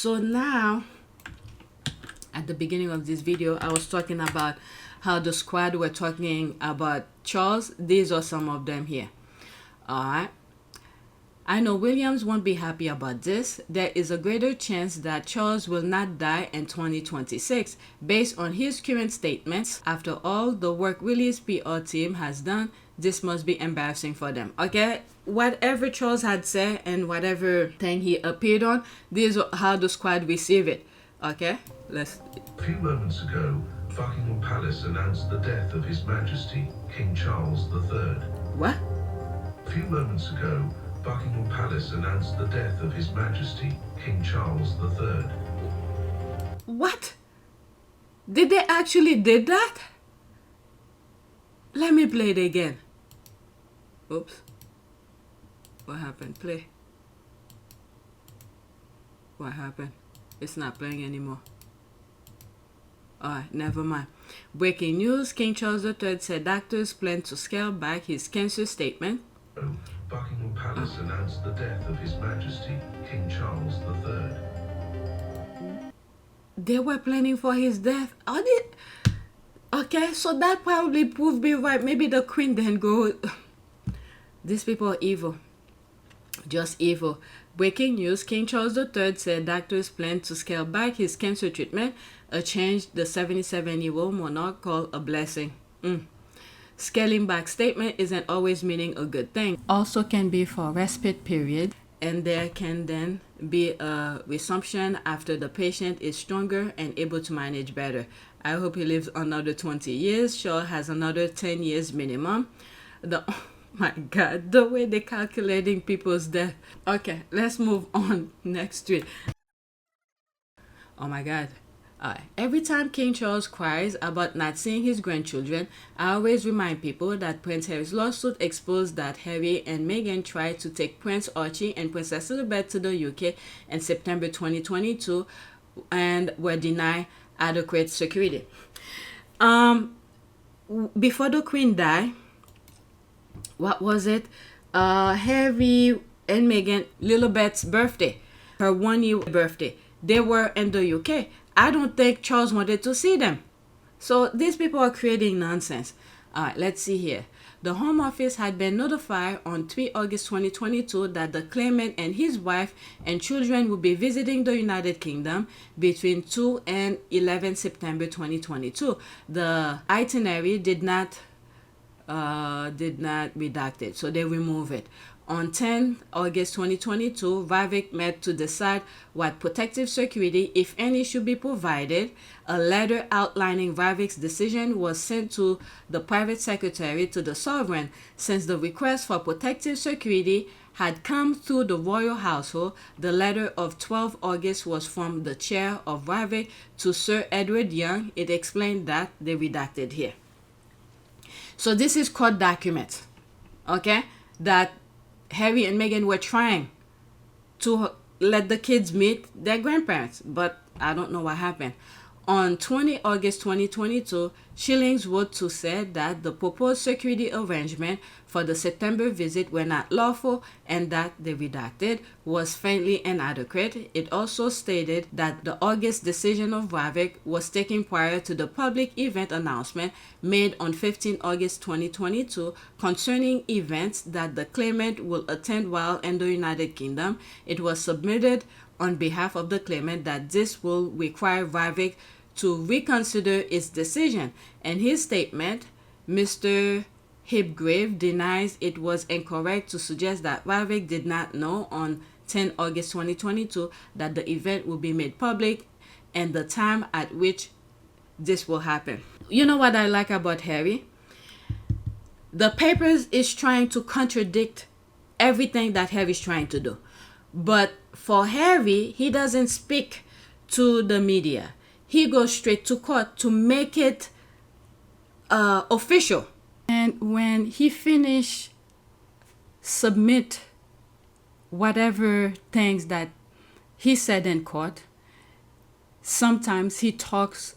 So now, at the beginning of this video, I was talking about how the squad were talking about Charles. These are some of them here. Alright. I know Williams won't be happy about this. There is a greater chance that Charles will not die in 2026 based on his current statements. After all the work Willie's PR team has done, this must be embarrassing for them. Okay, whatever Charles had said and whatever thing he appeared on, this is how the squad receive it. Okay, let's. A few moments ago, Buckingham Palace announced the death of His Majesty King Charles III. What? A few moments ago, Buckingham Palace announced the death of His Majesty King Charles III. What? Did they actually did that? Let me play it again. Oops. What happened? Play. What happened? It's not playing anymore. Alright, never mind. Breaking news, King Charles III said doctors plan to scale back his cancer statement. Buckingham Palace announced the death of His Majesty King Charles III. They were planning for his death. Okay, so that probably proved me right. Maybe the queen didn't go. These people are evil. Just evil. Breaking news, King Charles III said doctors plan to scale back his cancer treatment, a change the 77-year-old monarch called a blessing. Scaling back statement isn't always meaning a good thing. Also can be for respite period, and there can then be a resumption after the patient is stronger and able to manage better. I hope he lives another 20 years. Shaw has another 10 years minimum. Oh my God, the way they're calculating people's death. Okay, let's move on. Next tweet. Oh my God. Every time King Charles cries about not seeing his grandchildren, I always remind people that Prince Harry's lawsuit exposed that Harry and Meghan tried to take Prince Archie and Princess Elizabeth to the UK in September 2022 and were denied adequate security. Before the Queen died, what was it? Harry and Meghan, Lilibet's birthday, her 1-year birthday, they were in the UK. I don't think Charles wanted to see them. So these people are creating nonsense. All right, let's see here. The Home Office had been notified on 3 August 2022 that the claimant and his wife and children will be visiting the United Kingdom between 2 and 11 September 2022. The itinerary did not redact it, so they remove it. On 10 August 2022, Warwick met to decide what protective security, if any, should be provided. A letter outlining Warwick's decision was sent to the private secretary to the sovereign. Since the request for protective security had come through the royal household, the letter of 12 August was from the chair of Warwick to Sir Edward Young. It explained that they redacted here. So this is court documents, okay, that Harry and Meghan were trying to let the kids meet their grandparents, but I don't know what happened. On 20 August 2022, Schillings wrote to say that the proposed security arrangement for the September visit were not lawful and that the redacted was faintly inadequate. It also stated that the August decision of Warwick was taken prior to the public event announcement made on 15 August 2022 concerning events that the claimant will attend while in the United Kingdom. It was submitted on behalf of the claimant that this will require Warwick to reconsider its decision. In his statement, Mr. Hipgrave denies it was incorrect to suggest that Warwick did not know on 10 August 2022 that the event will be made public and the time at which this will happen. You know what I like about Harry? The papers is trying to contradict everything that Harry's trying to do. But for Harry, he doesn't speak to the media. He goes straight to court to make it official. And when he submit whatever things that he said in court, sometimes he talks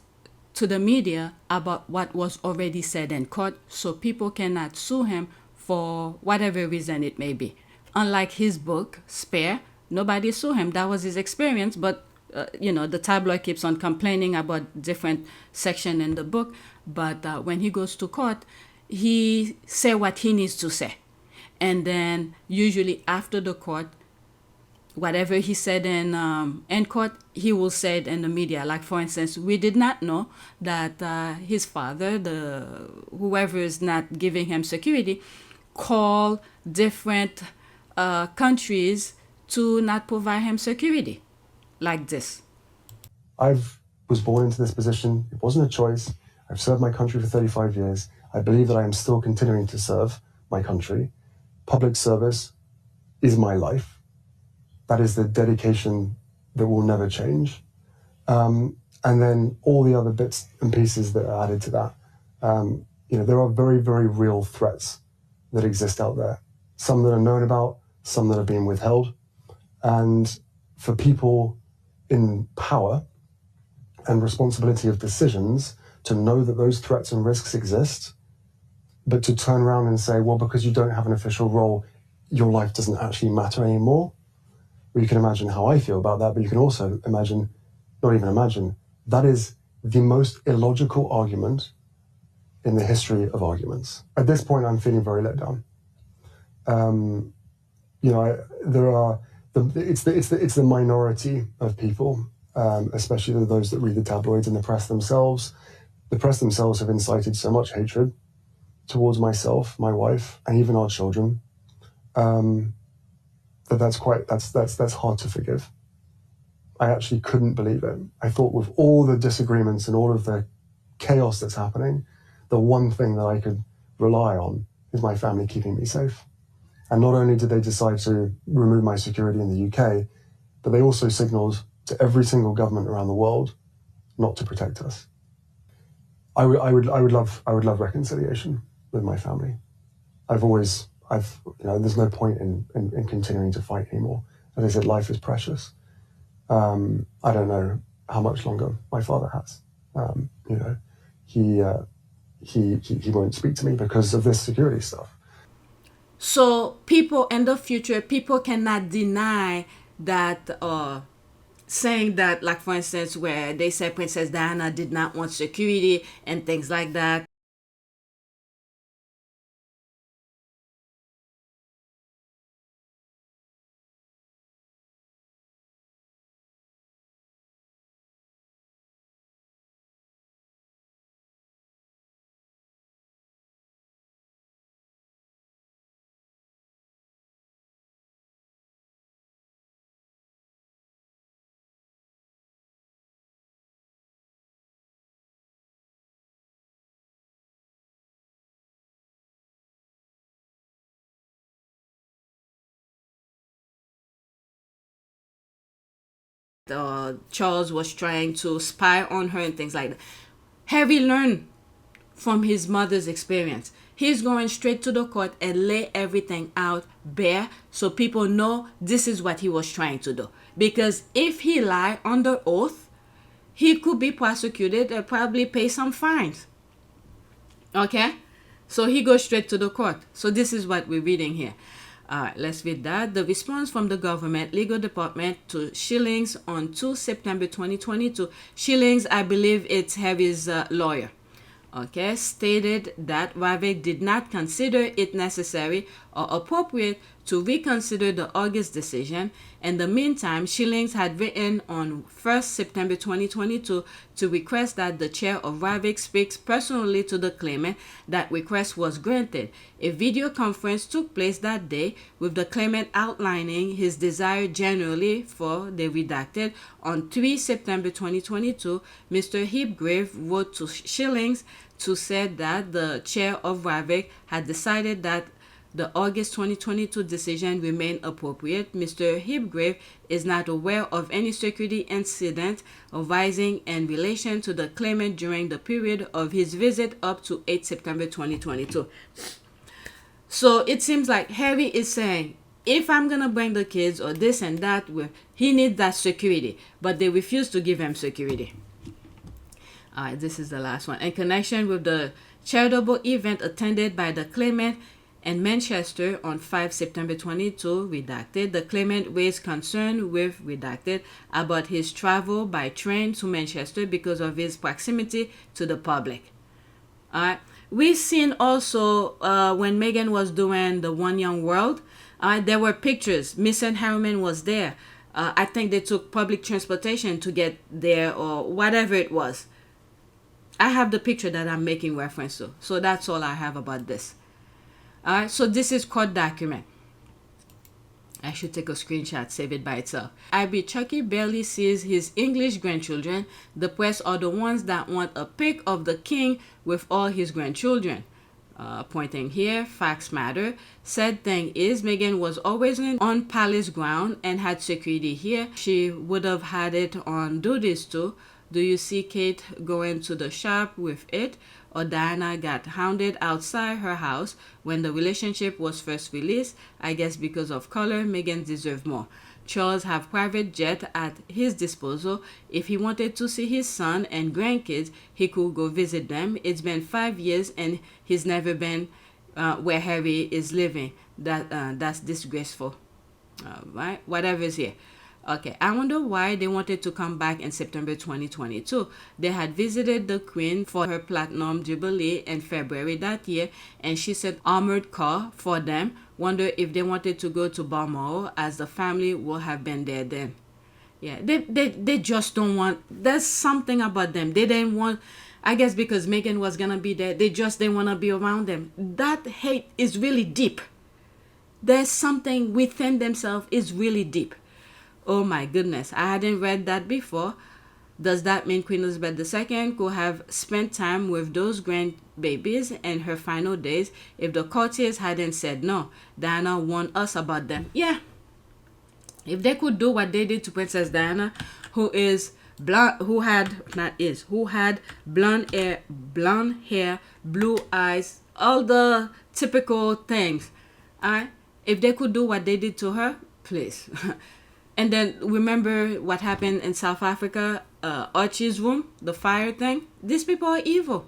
to the media about what was already said in court, so people cannot sue him for whatever reason it may be. Unlike his book, Spare, nobody sued him. That was his experience, but the tabloid keeps on complaining about different section in the book, but when he goes to court, he say what he needs to say. And then usually after the court, whatever he said in court, he will say it in the media. Like, for instance, we did not know that his father, whoever is not giving him security, called different countries to not provide him security like this. I was born into this position. It wasn't a choice. I've served my country for 35 years. I believe that I am still continuing to serve my country. Public service is my life. That is the dedication that will never change. And then all the other bits and pieces that are added to that. There are very, very real threats that exist out there. Some that are known about, some that are being withheld. And for people in power and responsibility of decisions to know that those threats and risks exist, but to turn around and say, well, because you don't have an official role, your life doesn't actually matter anymore. Well, you can imagine how I feel about that, but you can also imagine, that is the most illogical argument in the history of arguments. At this point, I'm feeling very let down. It's the minority of people, especially those that read the tabloids and the press themselves. The press themselves have incited so much hatred towards myself, my wife, and even our children. That's hard to forgive. I actually couldn't believe it. I thought with all the disagreements and all of the chaos that's happening, the one thing that I could rely on is my family keeping me safe. And not only did they decide to remove my security in the UK, but they also signaled to every single government around the world not to protect us. I would love reconciliation with my family. There's no point in continuing to fight anymore. As I said, life is precious. I don't know how much longer my father has. He won't speak to me because of this security stuff. So people in the future, people cannot deny that, saying that, like, for instance, where they said Princess Diana did not want security and things like that. Charles was trying to spy on her and things like that. Harry learned from his mother's experience. He's going straight to the court and lay everything out bare so people know this is what he was trying to do. Because if he lied under oath, he could be prosecuted and probably pay some fines. Okay? So he goes straight to the court. So this is what we're reading here. All right, let's read that. The response from the government legal department to Shillings on 2 September 2022. Shillings, I believe it's Harry's lawyer. Okay, stated that Ravik did not consider it necessary or appropriate to reconsider the August decision. In the meantime, Shillings had written on 1st September 2022 to request that the chair of Ravik speaks personally to the claimant. That request was granted. A video conference took place that day with the claimant outlining his desire generally for the redacted. On 3 September 2022, Mr. Hipgrave wrote to Shillings to say that the chair of Ravik had decided that the August 2022 decision remained appropriate. Mr. Hipgrave is not aware of any security incident arising in relation to the claimant during the period of his visit up to 8 September 2022. So it seems like Harry is saying, if I'm going to bring the kids or this and that, he needs that security, but they refuse to give him security. All right, this is the last one. In connection with the charitable event attended by the claimant In Manchester on 5 September 22, redacted, the claimant raised concern with redacted about his travel by train to Manchester because of his proximity to the public. Alright. We've seen also when Meghan was doing the One Young World, there were pictures. Mr. Harriman was there. I think they took public transportation to get there or whatever it was. I have the picture that I'm making reference to. So that's all I have about this. Alright, so this is court document. I should take a screenshot, save it by itself. IB Chucky barely sees his English grandchildren. The press are the ones that want a pic of the king with all his grandchildren. Pointing here, facts matter. Sad thing is, Meghan was always on palace ground and had security here. She would have had it on duties too. Do you see Kate going to the shop with it? Or Diana got hounded outside her house when the relationship was first released? I guess because of color, Meghan deserved more. Charles have private jet at his disposal. If he wanted to see his son and grandkids, he could go visit them. It's been 5 years and he's never been where Harry is living. That's disgraceful. Right? Whatever is here. Okay, I wonder why they wanted to come back in September 2022. They had visited the Queen for her Platinum Jubilee in February that year, and she sent armored car for them. Wonder if they wanted to go to Balmoral, as the family will have been there then. Yeah, they just don't want, there's something about them. They didn't want, I guess because Meghan was going to be there, they just didn't want to be around them. That hate is really deep. There's something within themselves is really deep. Oh my goodness, I hadn't read that before. Does that mean Queen Elizabeth II could have spent time with those grandbabies in her final days if the courtiers hadn't said no? Diana warned us about them. Yeah. If they could do what they did to Princess Diana, who had blonde hair, blue eyes, all the typical things. If they could do what they did to her, please. And then remember what happened in South Africa, Archie's room, the fire thing. These people are evil.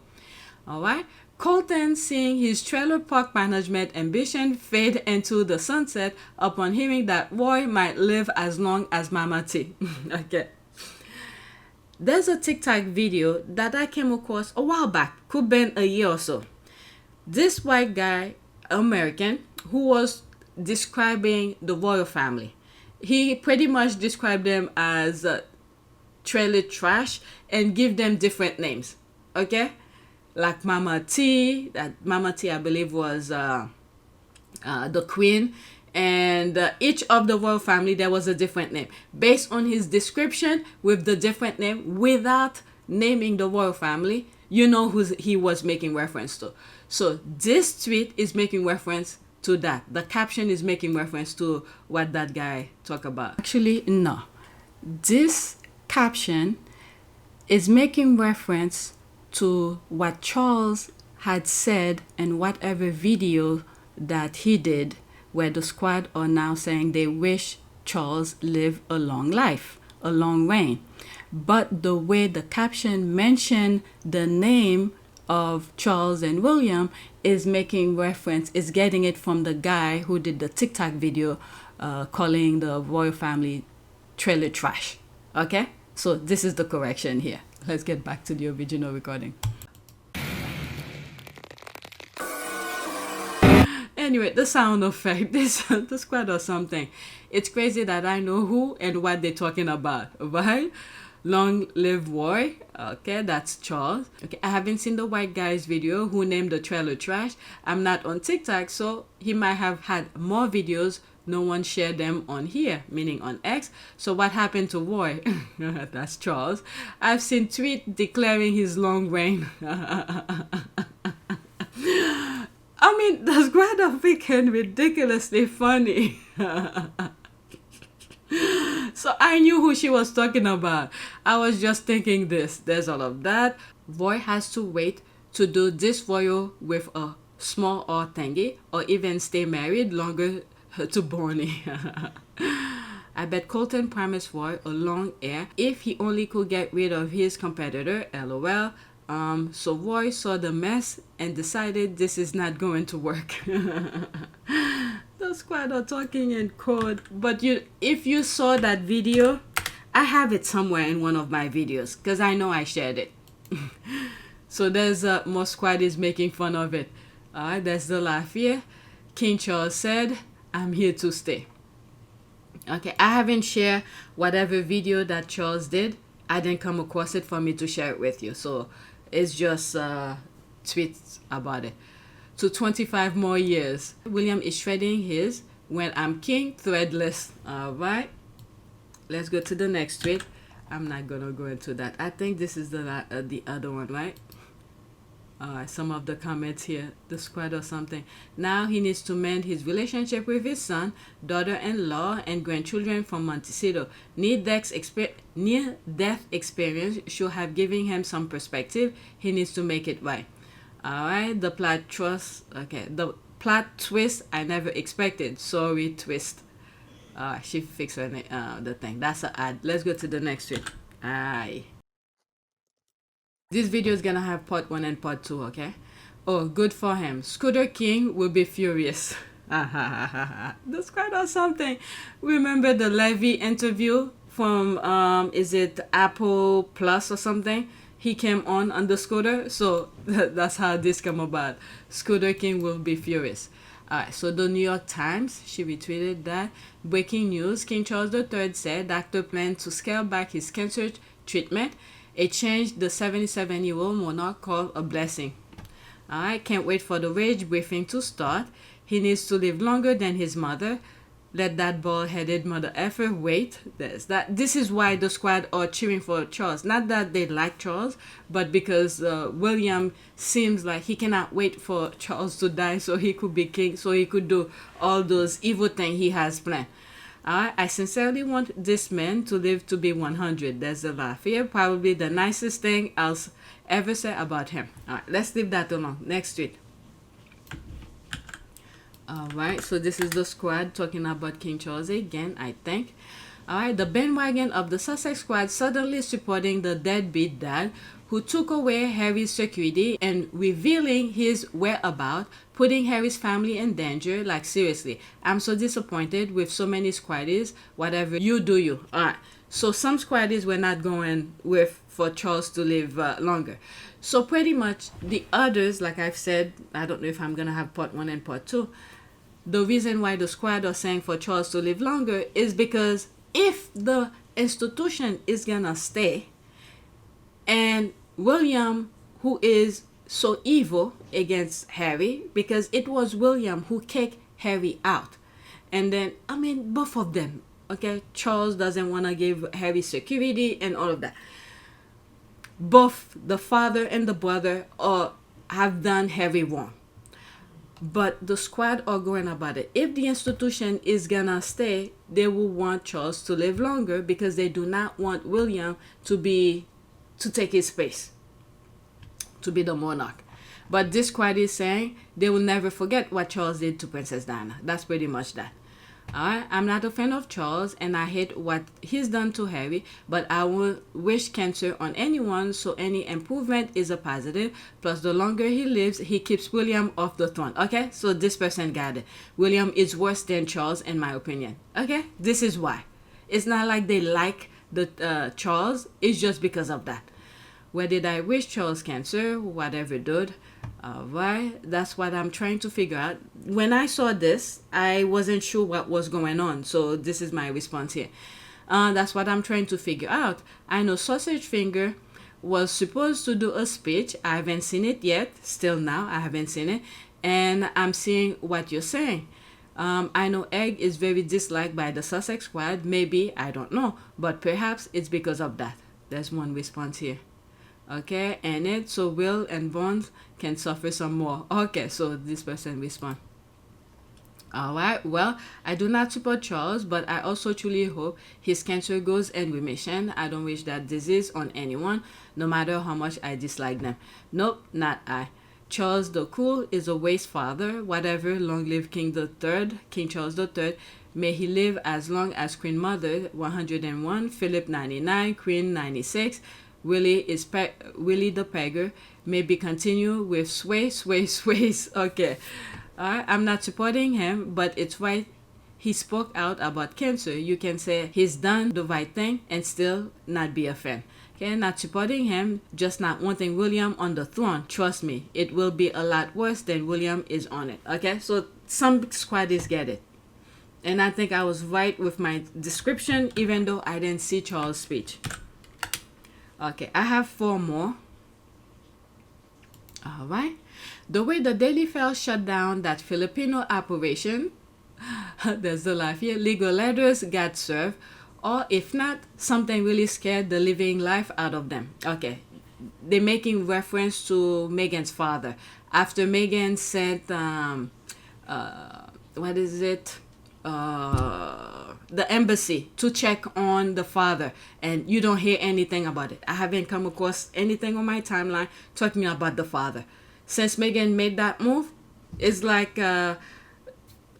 All right. Colton seeing his trailer park management ambition fade into the sunset upon hearing that Roy might live as long as Mama T. Okay. There's a TikTok video that I came across a while back, could been a year or so. This white guy, American, who was describing the royal family. He pretty much described them as trailer trash and give them different names. Okay? Like Mama T. That Mama T, I believe, was the queen. And each of the royal family, there was a different name. Based on his description with the different name, without naming the royal family, you know who he was making reference to. So this tweet is making reference to that. The caption is making reference to what that guy talked about. Actually, no. This caption is making reference to what Charles had said in whatever video that he did, where the squad are now saying they wish Charles lived a long life, a long reign. But the way the caption mentioned the name of Charles and William is making reference, is getting it from the guy who did the TikTok video calling the royal family trailer trash. Okay? So this is the correction here. Let's get back to the original recording. Anyway, the sound effect, the squad or something. It's crazy that I know who and what they're talking about, right? Long live Roy. Okay, that's Charles. Okay, I haven't seen the white guy's video who named the trailer trash. I'm not on TikTok, so he might have had more videos. No one shared them on here, meaning on X. So what happened to Roy? That's Charles. I've seen tweet declaring his long reign. I mean, that's quite a freaking ridiculously funny. So I knew who she was talking about. I was just thinking this. There's all of that. Roy has to wait to do this royal with a small or thingy, or even stay married longer to Bonnie. I bet Colton promised Roy a long heir if he only could get rid of his competitor, LOL. So Roy saw the mess and decided this is not going to work. The squad are talking in code, but if you saw that video, I have it somewhere in one of my videos because I know I shared it. So there's more squad is making fun of it. Alright, that's the laugh here. King Charles said, "I'm here to stay." Okay, I haven't shared whatever video that Charles did. I didn't come across it for me to share it with you. So it's just tweets about it. To 25 more years. William is shredding his "When I'm King" threadless. Alright. Let's go to the next tweet. I'm not gonna go into that. I think this is the other one, right? Some of the comments here, the squad or something. Now he needs to mend his relationship with his son, daughter-in-law, and grandchildren from Montecito. Near-death experience should have given him some perspective. He needs to make it right. All right, the plot twist I never expected. Sorry, twist. She fixed the thing. That's an ad. Let's go to the next tweet. Aye. This video is gonna have part 1 and part 2, okay? Oh, good for him. Scooter King will be furious. The squad or something. Remember the Levy interview from is it Apple Plus or something? He came on the scooter, so that's how this came about. Scooter King will be furious. Alright, so the New York Times, she retweeted that. Breaking news, King Charles III said doctor planned to scale back his cancer treatment. A change the 77-year-old monarch called a blessing. Alright, can't wait for the rage briefing to start. He needs to live longer than his mother. Let that bald-headed mother effer wait. This is why the squad are cheering for Charles. Not that they like Charles, but because William seems like he cannot wait for Charles to die so he could be king, so he could do all those evil things he has planned. I sincerely want this man to live to be 100. There's a laugh here. Probably the nicest thing I'll ever say about him. Alright, let's leave that alone. Next tweet. Alright, so this is the squad talking about King Charles again, I think. Alright, the bandwagon of the Sussex squad suddenly supporting the deadbeat dad who took away Harry's security and revealing his whereabouts, putting Harry's family in danger. Like, seriously, I'm so disappointed with so many squaddies. Whatever, you do you. Alright, so some squaddies were not going with for Charles to live longer. So pretty much the others, like I've said, I don't know if I'm gonna have part 1 and part 2. The reason why the squad are saying for Charles to live longer is because if the institution is gonna stay and William, who is so evil against Harry, because it was William who kicked Harry out, and then I mean both of them, okay? Charles doesn't want to give Harry security and all of that. Both the father and the brother have done Harry wrong. But the squad are going about it. If the institution is gonna stay, they will want Charles to live longer because they do not want William to take his space, to be the monarch. But this squad is saying they will never forget what Charles did to Princess Diana. That's pretty much that. Alright, I'm not a fan of Charles and I hate what he's done to Harry, but I will wish cancer on anyone, so any improvement is a positive. Plus, the longer he lives, he keeps William off the throne. Okay, so this person got it. William is worse than Charles in my opinion. Okay, this is why. It's not like they like the Charles, it's just because of that. Where did I wish Charles cancer? Whatever, dude. Alright, that's what I'm trying to figure out. When I saw this, I wasn't sure what was going on, so this is my response here. That's what I'm trying to figure out. I know Sausage Finger was supposed to do a speech. I haven't seen it yet. Still now, I haven't seen it. And I'm seeing what you're saying. I know Egg is very disliked by the Sussex squad. Maybe, I don't know. But perhaps it's because of that. There's one response here. Okay, and it so Will and Bones can suffer some more. Okay, so this person respond. Alright, well, I do not support Charles, but I also truly hope his cancer goes in remission. I don't wish that disease on anyone, no matter how much I dislike them. Nope, not I. Charles the Cool is a waste father. Whatever, long live King Charles III. May he live as long as Queen Mother 101, Philip 99, Queen 96. Willie the Pegger, maybe continue with sways. Okay. Alright, I'm not supporting him, but it's right. He spoke out about cancer. You can say he's done the right thing and still not be a fan. Okay, not supporting him, just not wanting William on the throne. Trust me, it will be a lot worse than William is on it. Okay, so some squaddies get it. And I think I was right with my description, even though I didn't see Charles' speech. Okay, I have 4 more. Alright. The way the Daily Fail shut down that Filipino operation, there's the laugh here, legal letters got served, or if not, something really scared the living life out of them. Okay, they're making reference to Meghan's father. After Meghan sent, the embassy to check on the father, and you don't hear anything about it. I haven't come across anything on my timeline talking about the father. Since Meghan made that move, it's like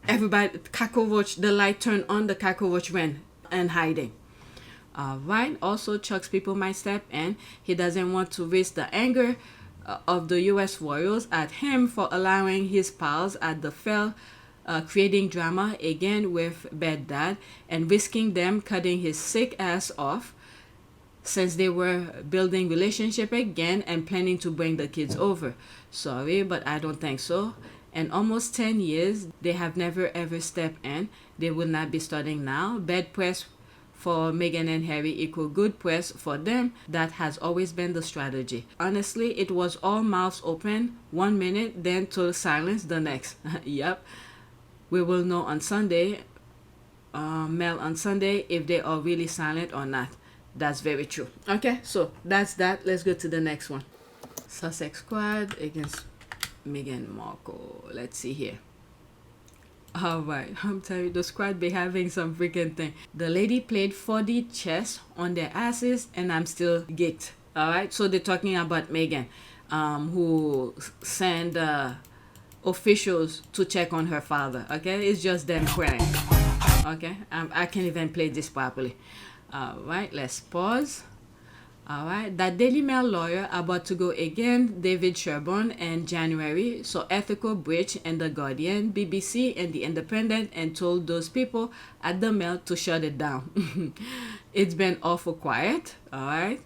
everybody, cockroach, the light turned on, the cockroach ran and hiding. Alright, also Chuck's people might step in. He doesn't want to risk the anger of the US royals at him for allowing his pals at the Fail creating drama again with Bad Dad and risking them cutting his sick ass off since they were building relationship again and planning to bring the kids over. Sorry, but I don't think so. In almost 10 years, they have never ever stepped in. They will not be starting now. Bad press for Meghan and Harry equal good press for them. That has always been the strategy. Honestly, it was all mouths open 1 minute, then total silence the next. Yep. We will know on Sunday, Mel on Sunday, if they are really silent or not. That's very true. Okay, so that's that. Let's go to the next one. Sussex squad against Meghan Markle. Let's see here. Alright, I'm telling you, the squad be having some freaking thing. The lady played 4D chess on their asses, and I'm still geeked. Alright, so they're talking about Meghan, who sent officials to check on her father. Okay, it's just them crying. Okay, I can't even play this properly. Alright, let's pause. Alright, that Daily Mail lawyer about to go again, David Sherborne in January, so ethical breach and the Guardian, BBC and the Independent, and told those people at the Mail to shut it down. It's been awful quiet. Alright,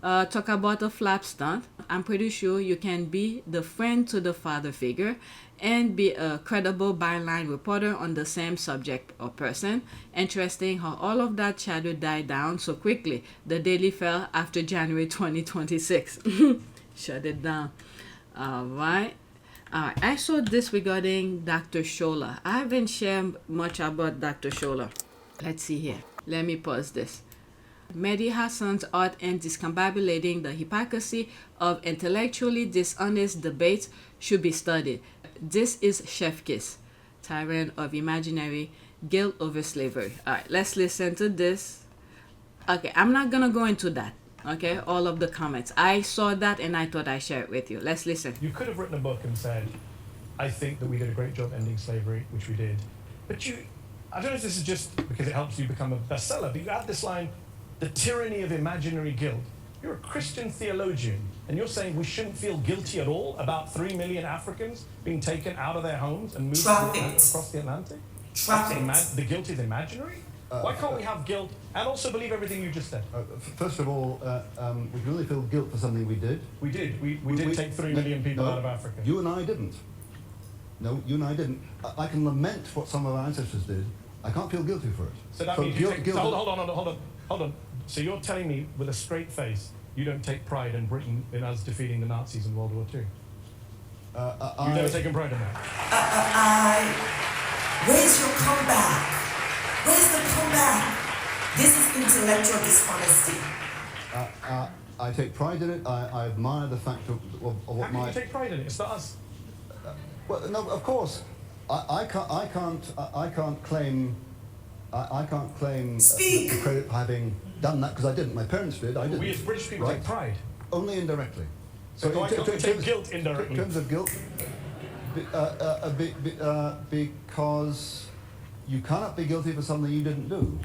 talk about a flap stunt. I'm pretty sure you can be the friend to the father figure and be a credible byline reporter on the same subject or person. Interesting how all of that chatter died down so quickly. The Daily fell after January 2026. Shut it down. Alright. I saw this regarding Dr.Shola. I haven't shared much about Dr.Shola. Let's see here. Let me pause this. Mehdi Hasan's art in discombobulating the hypocrisy of intellectually dishonest debates should be studied. This is Chef Kiss, tyrant of imaginary guilt over slavery. Alright, let's listen to this. Okay, I'm not gonna go into that. Okay, all of the comments. I saw that and I thought I'd share it with you. Let's listen. You could have written a book and said, I think that we did a great job ending slavery, which we did. But I don't know if this is just because it helps you become a bestseller, but you add this line, the tyranny of imaginary guilt. You're a Christian theologian, and you're saying we shouldn't feel guilty at all about 3 million Africans being taken out of their homes and moved across the Atlantic? The guilt is imaginary? Why can't we have guilt and also believe everything you just said? First of all, we can only feel guilt for something we did. We did. We did take 3 million people out of Africa. You and I didn't. No, you and I didn't. I can lament what some of our ancestors did. I can't feel guilty for it. So that means hold on. So you're telling me with a straight face you don't take pride in Britain in us defeating the Nazis in World War II? You've never taken pride in that? Where's your comeback? Where's the comeback? This is intellectual dishonesty. I take pride in it. I admire the fact of what How can you take pride in it? It's not us. Well, no, of course. I can't claim the credit for having done that because I didn't. My parents did. I didn't. We as British people take pride. Only indirectly. So I can't take guilt indirectly. In terms of guilt, because You cannot be guilty for something you didn't do.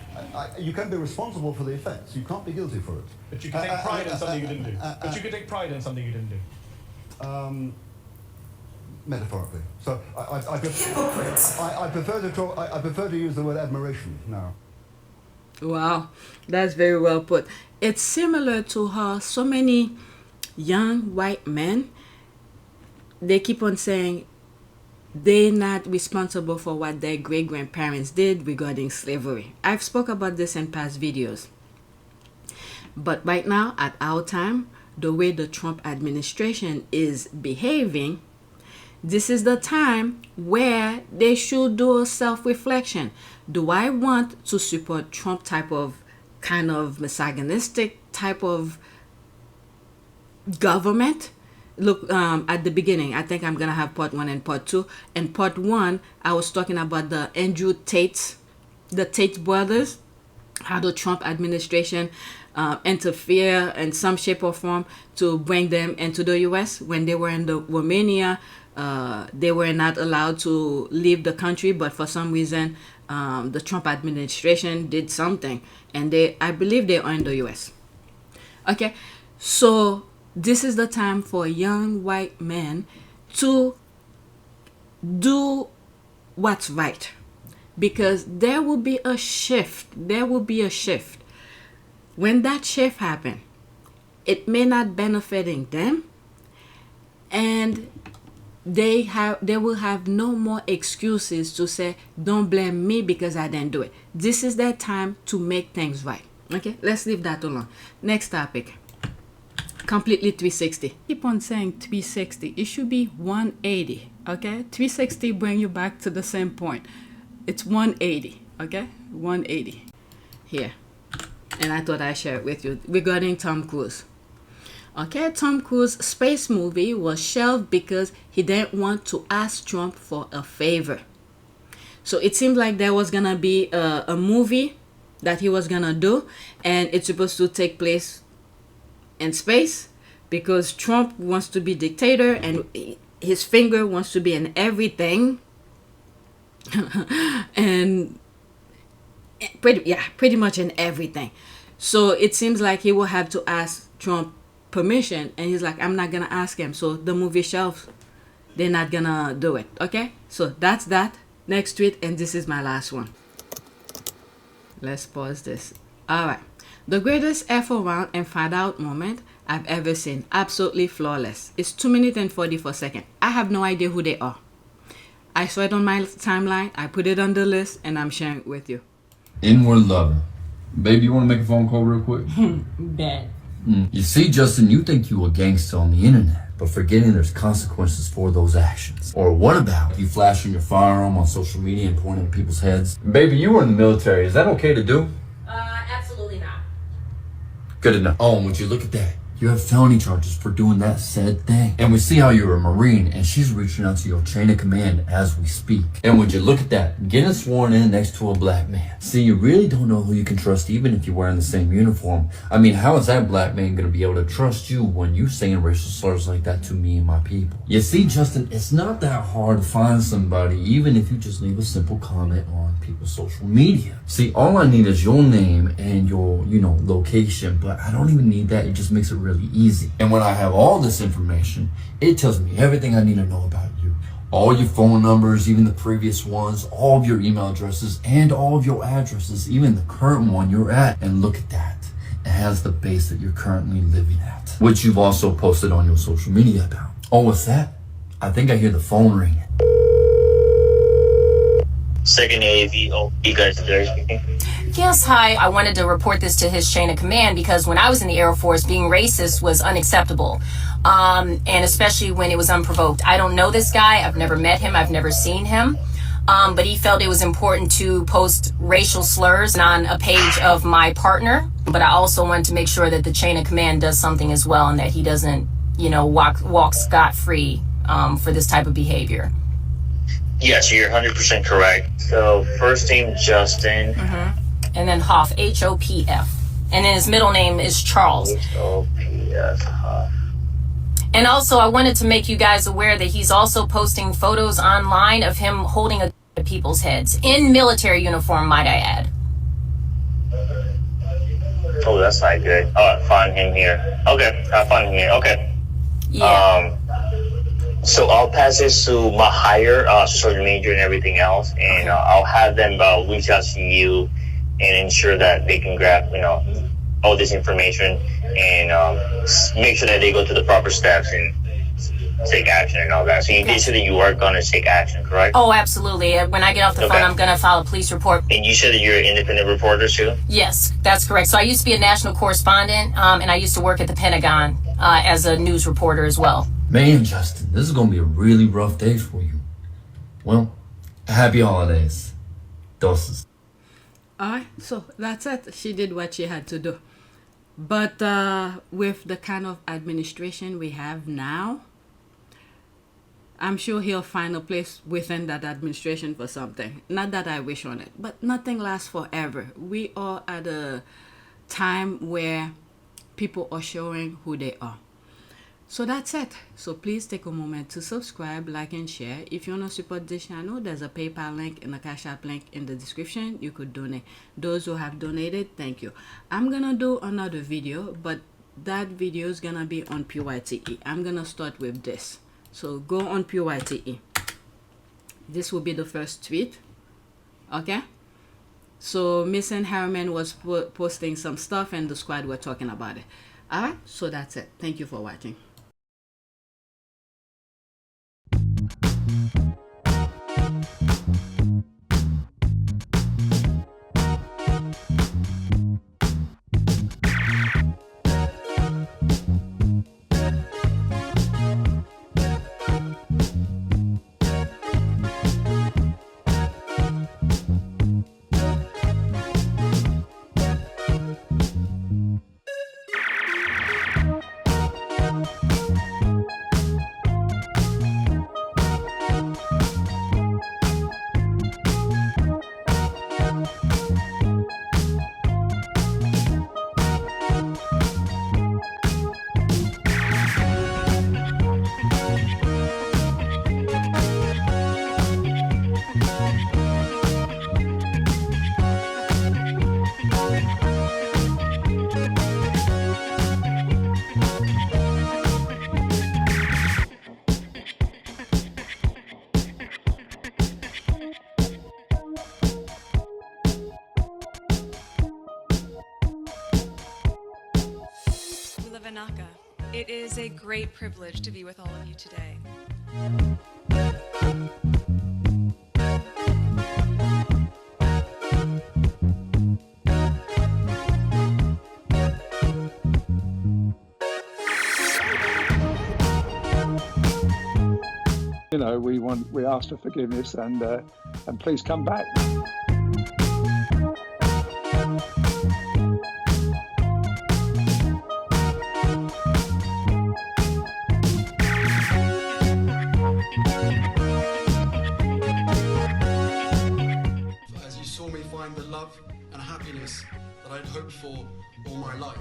You can be responsible for the effects. You can't be guilty for it. But you can take pride in something you didn't do. But you can take pride in something you didn't do. Metaphorically. So I prefer to use the word admiration now. Wow, that's very well put. It's similar to how so many young white men, they keep on saying they're not responsible for what their great-grandparents did regarding slavery. I've spoke about this in past videos. But right now, at our time, the way the Trump administration is behaving, this is the time where they should do a self-reflection. Do I want to support Trump type of kind of misogynistic type of government? Look, at the beginning, I think I'm going to have part 1 and part 2. In part 1, I was talking about the Andrew Tate, the Tate brothers, how the Trump administration interfere in some shape or form to bring them into the U.S. When they were in the Romania, they were not allowed to leave the country, but for some reason, the Trump administration did something, and I believe they are in the U.S. Okay, so this is the time for young white men to do what's right, because there will be a shift. There will be a shift. When that shift happens, it may not benefiting them, and they will have no more excuses to say, don't blame me because I didn't do it. This is their time to make things right. Okay, let's leave that alone. Next topic. Completely 360. Keep on saying 360. It should be 180. Okay, 360 bring you back to the same point. It's 180. Okay, 180 here. And I thought I'd share it with you regarding Tom Cruise. Okay, Tom Cruise's space movie was shelved because he didn't want to ask Trump for a favor. So it seemed like there was gonna be a movie that he was gonna do, and it's supposed to take place in space because Trump wants to be dictator and his finger wants to be in everything. And pretty much in everything. So it seems like he will have to ask Trump permission, and he's like, I'm not gonna ask him. So the movie shelves, they're not gonna do it. Okay, so that's that. Next tweet, and this is my last one. Let's pause this. All right, the greatest F around and find out moment I've ever seen. Absolutely flawless. It's 2 minutes and 44 seconds. I have no idea who they are. I saw it on my timeline, I put it on the list, and I'm sharing it with you. Inward lover. Baby, you want to make a phone call real quick? Bet. You see, Justin, you think you a gangster on the internet, but forgetting there's consequences for those actions. Or what about you flashing your firearm on social media and pointing at people's heads? Baby, you were in the military. Is that okay to do? Absolutely not. Good enough. Oh, and would you look at that? You have felony charges for doing that said thing. And we see how you're a Marine, and she's reaching out to your chain of command as we speak. And would you look at that? Getting sworn in next to a black man. See, you really don't know who you can trust even if you're wearing the same uniform. I mean, how is that black man gonna be able to trust you when you saying racial slurs like that to me and my people? You see, Justin, it's not that hard to find somebody, even if you just leave a simple comment on people's social media. See, all I need is your name and your, location, but I don't even need that. It just makes it really easy. And when I have all this information, it tells me everything I need to know about you. All your phone numbers, even the previous ones, all of your email addresses, and all of your addresses, even the current one you're at. And look at that. It has the base that you're currently living at, which you've also posted on your social media account. Oh, what's that? I think I hear the phone ringing. Second AV, you guys there speaking? Yes, hi. I wanted to report this to his chain of command because when I was in the Air Force, being racist was unacceptable. And especially when it was unprovoked. I don't know this guy. I've never met him. I've never seen him. But he felt it was important to post racial slurs on a page of my partner. But I also wanted to make sure that the chain of command does something as well and that he doesn't, walk scot-free for this type of behavior. Yes, you're 100% correct. So first name Justin. And then Hoff, H-O-P-F. And then his middle name is Charles. H-O-P-F, Hoff. And also, I wanted to make you guys aware that he's also posting photos online of him holding a people's heads in military uniform, might I add. Oh, that's not good. Oh, I found him here. Okay, I found him here. Okay. Yeah. So I'll pass this to my higher sergeant major and everything else, and I'll have them reach out to you and ensure that they can grab, all this information and make sure that they go to the proper steps and take action and all that. So you did say that you are going to take action, correct? Oh, absolutely. When I get off the phone, I'm going to file a police report. And you said that you're an independent reporter too? Yes, that's correct. So I used to be a national correspondent, and I used to work at the Pentagon as a news reporter as well. Man, Justin, this is going to be a really rough day for you. Well, happy holidays. Doses. Alright, so that's it. She did what she had to do. But with the kind of administration we have now, I'm sure he'll find a place within that administration for something. Not that I wish on it, but nothing lasts forever. We are at a time where people are showing who they are. So that's it. So please take a moment to subscribe, like, and share. If you want to support this channel, there's a PayPal link and a Cash App link in the description. You could donate. Those who have donated, thank you. I'm going to do another video, but that video is going to be on PYTE. I'm going to start with this. So go on PYTE. This will be the first tweet. Okay? So Miss Ann Harriman was posting some stuff and the squad were talking about it. Alright? So that's it. Thank you for watching. It is a great privilege to be with all of you today. We ask for forgiveness and please come back. As you saw me find the love and happiness that I'd hoped for all my life.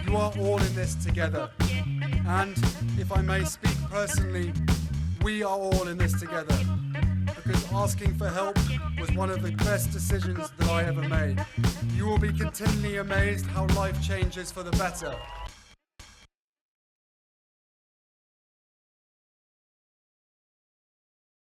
You are all in this together, and if I may speak personally, we are all in this together, because asking for help was one of the best decisions that I ever made. You will be continually amazed how life changes for the better.